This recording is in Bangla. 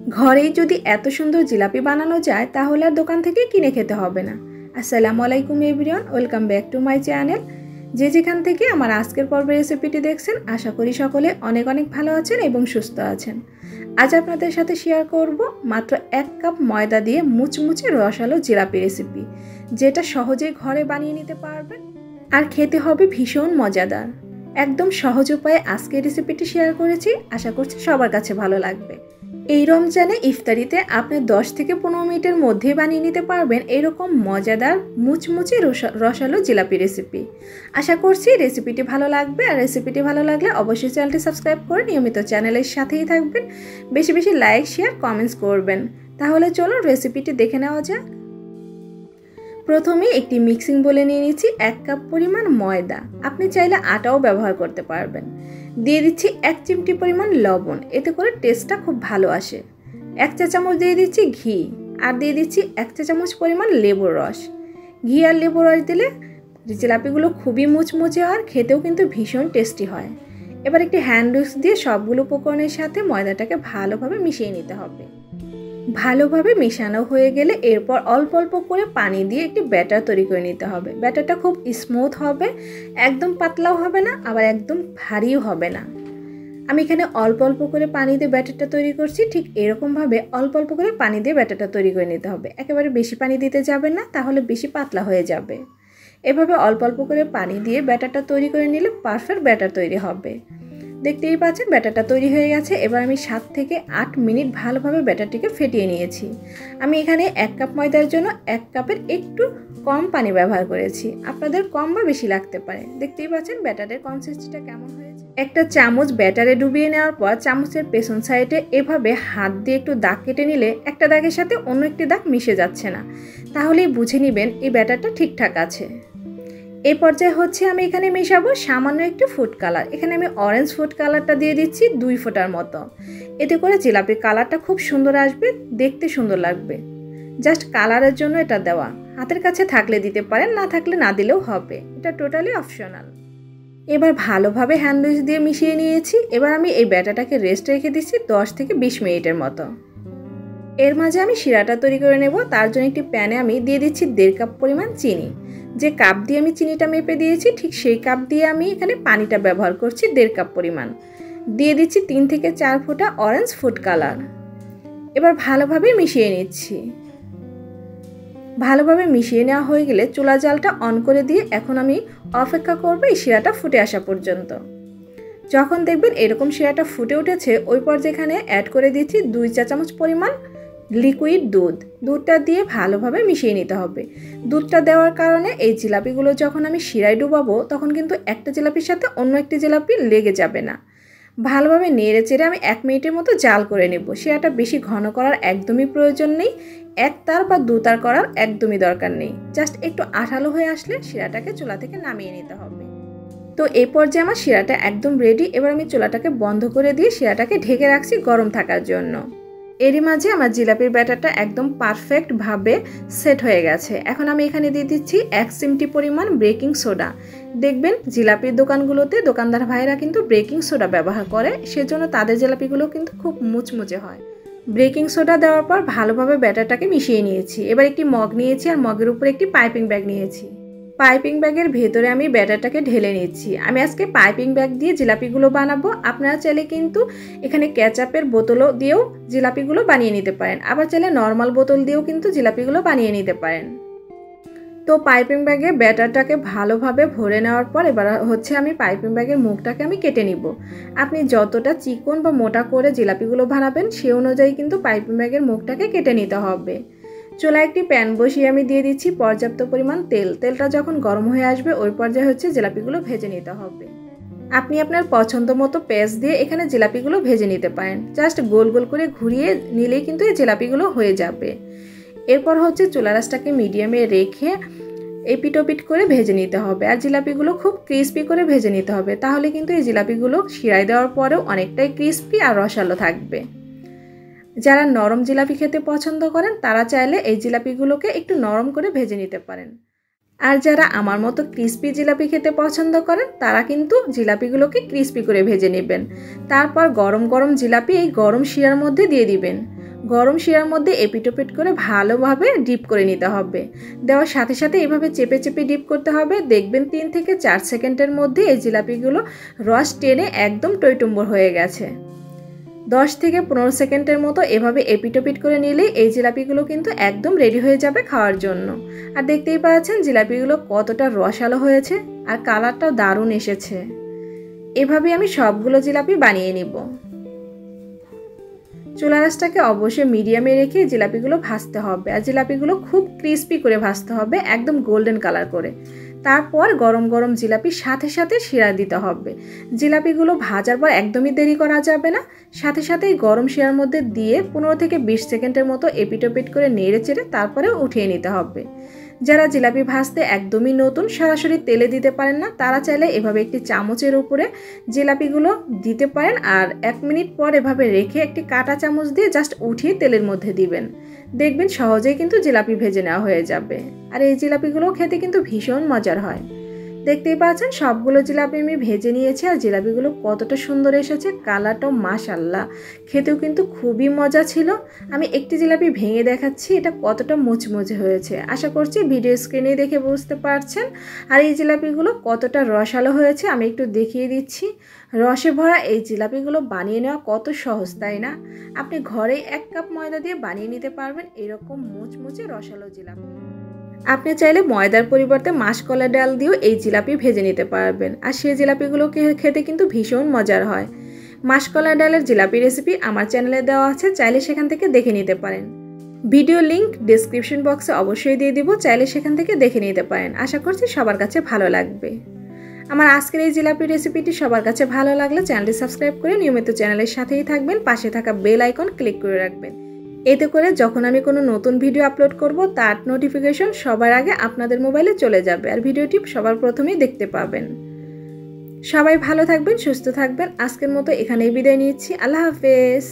ঘরেই যদি এত সুন্দর জিলাপি বানানো যায় তাহলে আর দোকান থেকে কিনে খেতে হবে না। আসসালামু আলাইকুম everyone, welcome back to my channel. যে যেখান থেকে আমার আজকের পর্বের রেসিপিটি দেখছেন, আশা করি সকলে অনেক অনেক ভালো আছেন এবং সুস্থ আছেন। আজ আপনাদের সাথে শেয়ার করব মাত্র 1 কাপ ময়দা দিয়ে মুচমুচে রসালো জিলাপি রেসিপি, যেটা সহজেই ঘরে বানিয়ে নিতে পারবেন আর খেতে হবে ভীষণ মজাদার। একদম সহজ উপায়ে আজকের রেসিপিটি শেয়ার করেছি, আশা করছি সবার কাছে ভালো লাগবে। এই রমজানে ইফতারিতে আপনি 10 থেকে 15 মিনিটের মধ্যে বানিয়ে নিতে পারবেন এরকম মজাদার মুচমুচে রসালো জিলাপি রেসিপি। আশা করছি রেসিপিটি ভালো লাগবে, আর রেসিপিটি ভালো লাগলে অবশ্যই চ্যানেলটি সাবস্ক্রাইব করে নিয়মিত চ্যানেলের সাথেই থাকবেন। বেশি বেশি লাইক, শেয়ার, কমেন্টস করবেন। তাহলে চলুন রেসিপিটি দেখে নেওয়া যাক। প্রথমে একটি মিক্সিং বোলে নিয়ে নিচ্ছি 1 কাপ পরিমাণ ময়দা। আপনি চাইলে আটাও ব্যবহার করতে পারবেন। দিয়ে দিচ্ছি 1 চিমটি পরিমাণ লবণ, এতে করে টেস্টটা খুব ভালো আসে। 1 চা চামচ দিয়ে দিচ্ছি ঘি, আর দিয়ে দিচ্ছি 1 চা চামচ পরিমাণ লেবুর রস। ঘি আর লেবুর রস দিলে জিলাপিগুলো খুবই মুচমুচে আর খেতেও কিন্তু ভীষণ টেস্টি হয়। এবার একটি হ্যান্ড উইস্ক দিয়ে সবগুলো উপকরণের সাথে ময়দাটাকে ভালোভাবে মিশিয়ে নিতে হবে। ভালোভাবে মেশানো হয়ে গেলে এরপর অল্প অল্প করে পানি দিয়ে একটি ব্যাটার তৈরি করে নিতে হবে। ব্যাটারটা খুব স্মুথ হবে, একদম পাতলাও হবে না, আবার একদম ভারীও হবে না। আমি এখানে অল্প অল্প করে পানি দিয়ে ব্যাটারটা তৈরি করছি। ঠিক এরকমভাবে অল্প অল্প করে পানি দিয়ে ব্যাটারটা তৈরি করে নিতে হবে। একেবারে বেশি পানি দিতে যাবে না, তাহলে বেশি পাতলা হয়ে যাবে। এভাবে অল্প অল্প করে পানি দিয়ে ব্যাটারটা তৈরি করে নিলে পারফেক্ট ব্যাটার তৈরি হবে। দেখতেই পাচ্ছেন ব্যাটারটা তৈরি হয়ে গেছে। এবার আমি 7 থেকে 8 মিনিট ভালোভাবে ব্যাটারটিকে ফেটিয়ে নিয়েছি। আমি এখানে 1 কাপ ময়দার জন্য 1 কাপের একটু কম পানি ব্যবহার করেছি। আপনাদের কম বা বেশি লাগতে পারে। দেখতেই পাচ্ছেন ব্যাটারের কনসিস্টেন্সিটা কেমন হয়েছে। একটা চামচ ব্যাটারে ডুবিয়ে নেওয়ার পর চামচের পেছন সাইডে এভাবে হাত দিয়ে একটু দাগ কেটে নিলে একটা দাগের সাথে অন্য একটি দাগ মিশে যাচ্ছে না, তাহলেই বুঝে নেবেন এই ব্যাটারটা ঠিকঠাক আছে। এই পর্যায়ে হচ্ছে আমি এখানে মেশাবো সামান্য একটু ফুড কালার। এখানে আমি অরেঞ্জ ফুড কালারটা দিয়ে দিচ্ছি 2 ফোঁটার মতো। এতে করে জিলাপির কালারটা খুব সুন্দর আসবে, দেখতে সুন্দর লাগবে। জাস্ট কালারের জন্য এটা দেওয়া। হাতের কাছে থাকলে দিতে পারেন, না থাকলে না দিলেও হবে, এটা টোটালি অপশনাল। এবার ভালোভাবে হ্যান্ড উইস্ক দিয়ে মিশিয়ে নিয়েছি। এবার আমি এই ব্যাটারটাকে রেস্ট রেখে দিচ্ছি 10 থেকে 20 মিনিটের মতো। এর মাঝে আমি শিরাটা তৈরি করে নেব। তার জন্য একটি প্যানে আমি দিয়ে দিচ্ছি 1.5 কাপ পরিমাণ চিনি। যে কাপ দিয়ে আমি চিনিটা মেপে দিয়েছি, ঠিক সেই কাপ দিয়ে আমি এখানে পানিটা ব্যবহার করছি 1.5 কাপ পরিমাণ। দিয়ে দিচ্ছি 3 থেকে 4 ফোঁটা অরেঞ্জ ফুড কালার। এবার ভালোভাবে মিশিয়ে নিচ্ছি। ভালোভাবে মিশিয়ে নেওয়া হয়ে গেলে চুলা জালটা অন করে দিয়ে এখন আমি অপেক্ষা করব এই শিরাটা ফুটে আসা পর্যন্ত। যখন দেখবেন এরকম শিরাটা ফুটে উঠেছে, ওই পর্যায়ে এখানে অ্যাড করে দিচ্ছি 2 চা চামচ পরিমাণ লিকুইড দুধটা দিয়ে ভালোভাবে মিশিয়ে নিতে হবে। দুধটা দেওয়ার কারণে এই জিলাপিগুলো যখন আমি শিরায় ডুবাবো, তখন কিন্তু একটা জিলাপির সাথে অন্য একটি জিলাপি লেগে যাবে না। ভালোভাবে নেড়ে চেড়ে আমি 1 মিনিটের মতো জাল করে নেব। শিরাটা বেশি ঘন করার একদমই প্রয়োজন নেই, 1 তার বা 2 তার করার একদমই দরকার নেই। জাস্ট একটু আঠালো হয়ে আসলে শিরাটাকে চুলা থেকে নামিয়ে নিতে হবে। তো এই পর্যায়ে আমার শিরাটা একদম রেডি। এবার আমি চুলাটাকে বন্ধ করে দিয়ে শিরাটাকে ঢেকে রাখছি গরম থাকার জন্য। এরই মাঝে আমার জিলাপির ব্যাটারটা একদম পারফেক্টভাবে সেট হয়ে গেছে। এখন আমি এখানে দিয়ে দিচ্ছি 1 চিমটি পরিমাণ বেকিং সোডা। দেখবেন জিলাপির দোকানগুলোতে দোকানদার ভাইরা কিন্তু বেকিং সোডা ব্যবহার করে, সেজন্য তাদের জিলাপিগুলো কিন্তু খুব মুচমুচে হয়। বেকিং সোডা দেওয়ার পর ভালোভাবে ব্যাটারটাকে মিশিয়ে নিয়েছি। এবার একটি মগ নিয়েছি, আর মগের উপরে একটি পাইপিং ব্যাগ নিয়েছি। পাইপিং ব্যাগের ভেতরে আমি ব্যাটারটাকে ঢেলে নিচ্ছি। আমি আজকে পাইপিং ব্যাগ দিয়ে জিলাপিগুলো বানাবো। আপনারা চাইলে কিন্তু এখানে কেচাপের বোতলও দিয়েও জিলাপিগুলো বানিয়ে নিতে পারেন, আবার চাইলে নর্মাল বোতল দিয়েও কিন্তু জিলাপিগুলো বানিয়ে নিতে পারেন। তো পাইপিং ব্যাগে ব্যাটারটাকে ভালোভাবে ভরে নেওয়ার পর এবার হচ্ছে আমি পাইপিং ব্যাগের মুখটাকে আমি কেটে নিব। আপনি যতটা চিকন বা মোটা করে জিলাপিগুলো বানাবেন সেই অনুযায়ী কিন্তু পাইপিং ব্যাগের মুখটাকে কেটে নিতে হবে। চুলায় একটি প্যান বসিয়ে আমি দিয়ে দিচ্ছি পর্যাপ্ত পরিমাণ তেল। তেলটা যখন গরম হয়ে আসবে ওই পর্যায়ে হচ্ছে জিলাপিগুলো ভেজে নিতে হবে। আপনি আপনার পছন্দ মতো পেঁয়াজ দিয়ে এখানে জিলাপিগুলো ভেজে নিতে পারেন। জাস্ট গোল গোল করে ঘুরিয়ে নিলেই কিন্তু এই জিলাপিগুলো হয়ে যাবে। এরপর হচ্ছে চুলা রাসটাকে মিডিয়ামে রেখে এপিটোপিট করে ভেজে নিতে হবে, আর জিলাপিগুলো খুব ক্রিস্পি করে ভেজে নিতে হবে। তাহলে কিন্তু এই জিলাপিগুলো শিরায় দেওয়ার পরেও অনেকটাই ক্রিস্পি আর রসালো থাকবে। যারা নরম জিলাপি খেতে পছন্দ করেন তারা চাইলে এই জিলাপিগুলোকে একটু নরম করে ভেজে নিতে পারেন। আর যারা আমার মতো ক্রিস্পি জিলাপি খেতে পছন্দ করেন তারা কিন্তু জিলাপিগুলোকে ক্রিস্পি করে ভেজে নেবেন। তারপর গরম গরম জিলাপি এই গরম শিরার মধ্যে দিয়ে দিবেন। গরম শিরার মধ্যে এপিটোপিট করে ভালোভাবে ডিপ করে নিতে হবে। দেওয়ার সাথে সাথে এভাবে চেপে চেপে ডিপ করতে হবে। দেখবেন 3 থেকে 4 সেকেন্ডের মধ্যে এই জিলাপিগুলো রস টেনে একদম টইটুম্বর হয়ে গেছে। 10 থেকে 15 সেকেন্ডের মতো এভাবে এপিটোপিট করে নিলেই এই জিলাপিগুলো কিন্তু একদম রেডি হয়ে যাবে খাওয়ার জন্য। আর দেখতেই পাচ্ছেন জিলাপিগুলো কতটা রসালো হয়েছে আর কালারটাও দারুণ এসেছে। এভাবে আমি সবগুলো জিলাপি বানিয়ে নিব। চুলা আঁচটাকে অবশ্যই মিডিয়ামে রেখে জিলাপিগুলো ভাজতে হবে। আর জিলাপিগুলো খুব ক্রিস্পি করে ভাজতে হবে, একদম গোল্ডেন কালার করে। তারপর গরম গরম জিলাপির সাথে সাথে শিরা দিতে হবে। জিলাপিগুলো ভাজার পর একদমই দেরি করা যাবে না, সাথে সাথেই গরম শিরার মধ্যে দিয়ে 15 থেকে 20 সেকেন্ডের মতো এপিটোপিট করে নেড়ে চেড়ে তারপরে উঠিয়ে নিতে হবে। যারা জিলাপি ভাজতে একদমই নতুন, সরাসরি তেলে দিতে পারেন না, তারা চাইলে এভাবে একটি চামচের উপরে জিলাপিগুলো দিতে পারেন। আর 1 মিনিট পর এভাবে রেখে একটি কাঁটা চামচ দিয়ে জাস্ট উঠিয়ে তেলের মধ্যে দিবেন। দেখবেন সহজেই কিন্তু জিলাপি ভেজে নেওয়া হয়ে যাবে। আর এই জিলাপিগুলো খেতে কিন্তু ভীষণ মজার হয়। দেখতেই পাচ্ছেন সবগুলো জিলাপি আমি ভেজে নিয়েছি। আর জিলাপিগুলো কতটা সুন্দর এসেছে, কালারটাও মাশাআল্লাহ, খেতেও কিন্তু খুবই মজা ছিল। আমি একটি জিলাপি ভেঙে দেখাচ্ছি, এটা কতটা মুচমুচে হয়েছে। আশা করছি ভিডিও স্ক্রিনে দেখে বুঝতে পারছেন। আর এই জিলাপিগুলো কতটা রসালো হয়েছে আমি একটু দেখিয়ে দিচ্ছি। রসে ভরা এই জিলাপিগুলো বানিয়ে নেওয়া কত সহজ, তাই না? আপনি ঘরেই 1 কাপ ময়দা দিয়ে বানিয়ে নিতে পারবেন এরকম মুচমুচে রসালো জিলাপি। আপনি চাইলে ময়দার পরিবর্তে মাসকলাই ডাল দিয়েও এই জিলাপি ভেজে নিতে পারবেন। আর সেই জিলাপিগুলোকে খেতে কিন্তু ভীষণ মজার হয়। মাসকলাই ডালের জিলাপি রেসিপি আমার চ্যানেলে দেওয়া আছে, চাইলে সেখান থেকে দেখে নিতে পারেন। ভিডিও লিংক ডেসক্রিপশন বক্সে অবশ্যই দিয়ে দিব, চাইলে সেখান থেকে দেখে নিতে পারেন। আশা করছি সবার কাছে ভালো লাগবে। আমার আজকের এই জিলাপি রেসিপিটি সবার কাছে ভালো লাগলে চ্যানেলটি সাবস্ক্রাইব করে নিয়মিত চ্যানেলের সাথেই থাকবেন, পাশে থাকা বেল আইকন ক্লিক করে রাখবেন। এতে করে যখন আমি কোনো নতুন ভিডিও আপলোড করব তার নোটিফিকেশন সবার আগে আপনাদের মোবাইলে চলে যাবে আর ভিডিওটি সবার প্রথমেই দেখতে পাবেন। সবাই ভালো থাকবেন, সুস্থ থাকবেন। আজকের মতো এখানেই বিদায় নিচ্ছি। আল্লাহ হাফেজ।